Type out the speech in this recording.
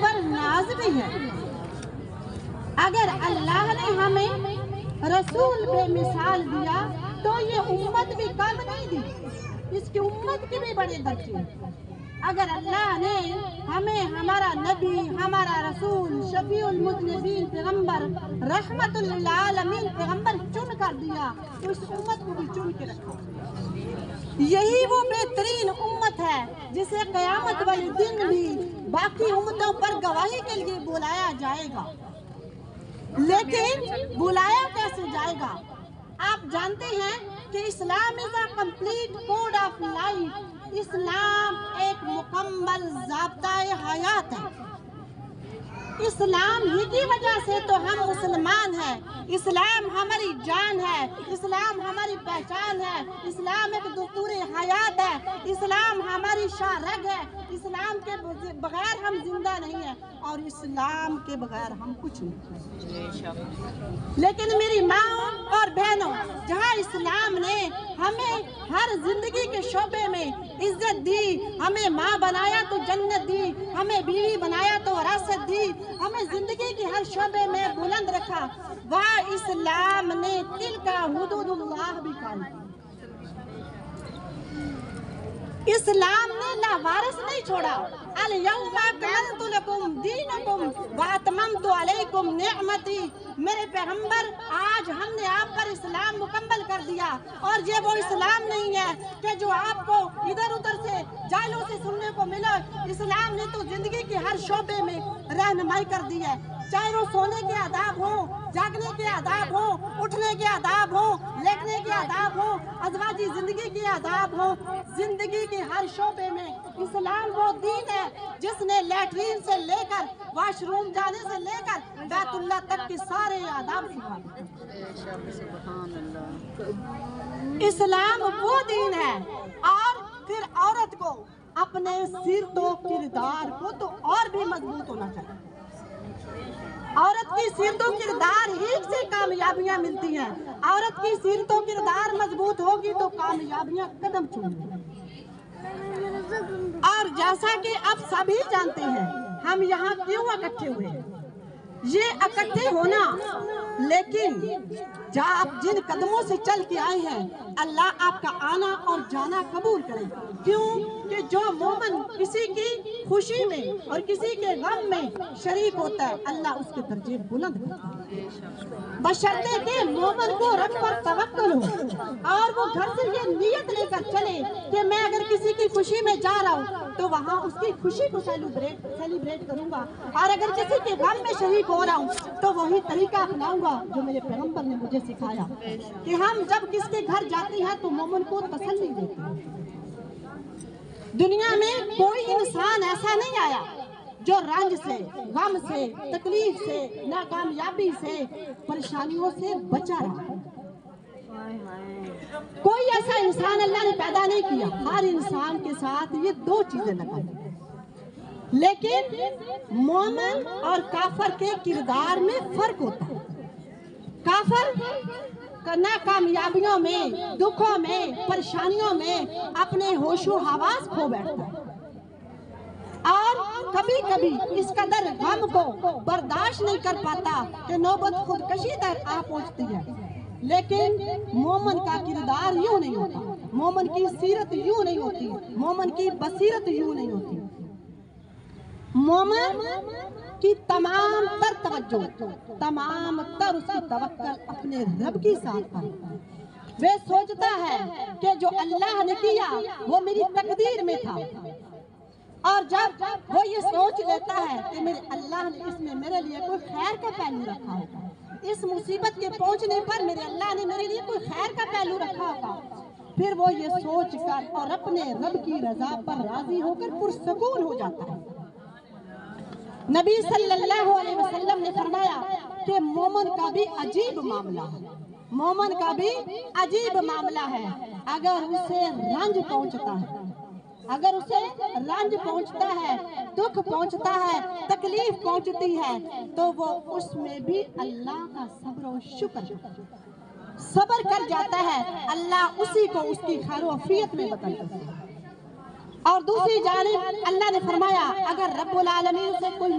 پر ناز بھی ہے۔ اگر اللہ نے ہمیں رسول بے مثال دیا تو یہ امت بھی کم نہیں دی، اس کی امت کی بھی بڑے درجے۔ اگر اللہ نے ہمیں ہمارا نبی، ہمارا رسول، شفیع المذنبین پیغمبر، رحمت للعالمین پیغمبر چن کر دیا تو اس امت کو بھی چن کے رکھا۔ یہی وہ بہترین امت ہے جسے قیامت والے دن بھی باقی امتوں پر گواہی کے لیے بلایا جائے گا۔ لیکن بلایا کیسے جائے گا؟ آپ جانتے ہیں کہ Islam is a complete code of life. اسلام ایک مکمل ضابطۂ حیات ہے۔ اسلام ہی کی وجہ سے تو ہم مسلمان ہیں۔ اسلام ہماری جان ہے، اسلام ہماری پہچان ہے، اسلام ایک دستور حیات ہے، اسلام ہماری شاہ رگ ہے۔ اسلام کے بغیر ہم زندہ نہیں ہیں اور اسلام کے بغیر ہم کچھ نہیں۔ لیکن میری ماں اور بہنوں، جہاں اسلام نے ہمیں ہر زندگی کے شعبے میں عزت دی، ہمیں ماں بنایا تو جنت دی، ہمیں بیوی بنایا تو وراثت دی، ہمیں زندگی کے ہر شعبے میں بلند رکھا، وہاں اسلام نے تلک حدود اللہ بھی قائم کی۔ اسلام نے لاوارث نہیں چھوڑا۔ الیوم اکملت لکم دینکم واتممت علیکم نعمتی۔ میرے پیغمبر، آج ہم نے آپ پر اسلام مکمل کر دیا۔ اور یہ وہ اسلام نہیں ہے کہ جو آپ کو ادھر ادھر سے جائلوں سے سننے کو ملا۔ اسلام نے تو زندگی کے ہر شعبے میں رہنمائی کر دی ہے، چاہے وہ سونے کے آداب ہوں، جاگنے کے آداب ہوں، اٹھنے کے آداب ہوں، لیٹنے کے آداب ہوں، ازواجی زندگی کے آداب ہوں۔ زندگی کے ہر شعبے میں اسلام وہ دین ہے جس نے لیٹرین سے لے کر واش روم جانے سے لے کر بیت اللہ تک کے سارے آداب سکھا دیے۔ اسلام وہ دین ہے۔ اور پھر عورت کو اپنے سیرت و کردار کو تو اور بھی مضبوط ہونا چاہیے۔ عورت کی سیرت و کردار ہی سے کامیابیاں ملتی ہیں۔ عورت کی سیرت و کردار مضبوط ہوگی تو کامیابیاں قدم چومیں گی۔ اور جیسا کہ اب سبھی جانتے ہیں ہم یہاں کیوں اکٹھے ہوئے ہیں، یہ اکٹھے ہونا، لیکن جن قدموں سے چل کے آئے ہیں اللہ آپ کا آنا اور جانا قبول کرے۔ کیوں کہ جو مومن کسی کی خوشی میں اور کسی کے غم میں شریک ہوتا ہے اللہ اس کے درجے بلند کرتا ہے، بشرطے کہ مومن کو رب پر توکل ہو اور وہ گھر سے یہ نیت لے کر چلے کہ میں اگر کسی کی خوشی میں جا رہا ہوں تو وہاں اس کی خوشی کو سیلیبریٹ کروں گا، اور اگر کسی کے غم میں شریک ہو رہا ہوں تو وہی طریقہ اپناؤں گا جو میرے پیغمبر نے مجھے سکھایا کہ ہم جب کس کے گھر جاتے ہیں تو مومن کو تسلی دیتے ہیں۔ دنیا میں کوئی انسان ایسا نہیں آیا جو رنج سے، غم سے، تکلیف سے، ناکامیابی سے، پریشانیوں سے بچا رہا۔ کوئی ایسا انسان اللہ نے پیدا نہیں کیا۔ ہر انسان کے ساتھ یہ دو چیزیں لگائی، لیکن مومن اور کافر کے کردار میں فرق ہوتا ہے۔ کافر ناکامیابیوں میں، دکھوں میں، پریشانیوں میں اپنے ہوش و حواس کھو بیٹھتا ہے اور کبھی کبھی اس قدر غم کو برداشت نہیں کر پاتا کہ نوبت خودکشی تک آ پہنچتی ہے۔ لیکن مومن کا کردار یوں نہیں ہوتا، مومن کی سیرت یوں نہیں ہوتی، مومن کی بصیرت یوں نہیں ہوتی۔ مومن کی تمام تر توجہ، تمام تر اس کی توکل اپنے رب کی ساتھ پر۔ وہ سوچتا ہے کہ جو اللہ نے کیا وہ میری تقدیر میں تھا، اور جب وہ یہ سوچ لیتا ہے کہ میرے اللہ نے اس میں میرے لیے کوئی خیر کا پہلو رکھا ہوگا، اس مصیبت کے پہنچنے پر میرے اللہ نے میرے لیے کوئی خیر کا پہلو رکھا ہوگا، پھر وہ یہ سوچ کر اور اپنے رب کی رضا پر راضی ہو کر پرسکون ہو جاتا ہے۔ نبی صلی اللہ علیہ وسلم نے فرمایا کہ مومن کا بھی عجیب معاملہ ہے، مومن کا بھی عجیب معاملہ ہے۔ اگر اسے رنج پہنچتا ہے، اگر اسے رنج پہنچتا ہے، دکھ پہنچتا ہے، تکلیف پہنچتی ہے تو وہ اس میں بھی اللہ کا صبر و شکر صبر کر جاتا ہے، اللہ اسی کو اس کی خیر و عافیت میں بدل دیتا ہے۔ اور دوسری جانب اللہ نے فرمایا اگر رب العالمین سے کوئی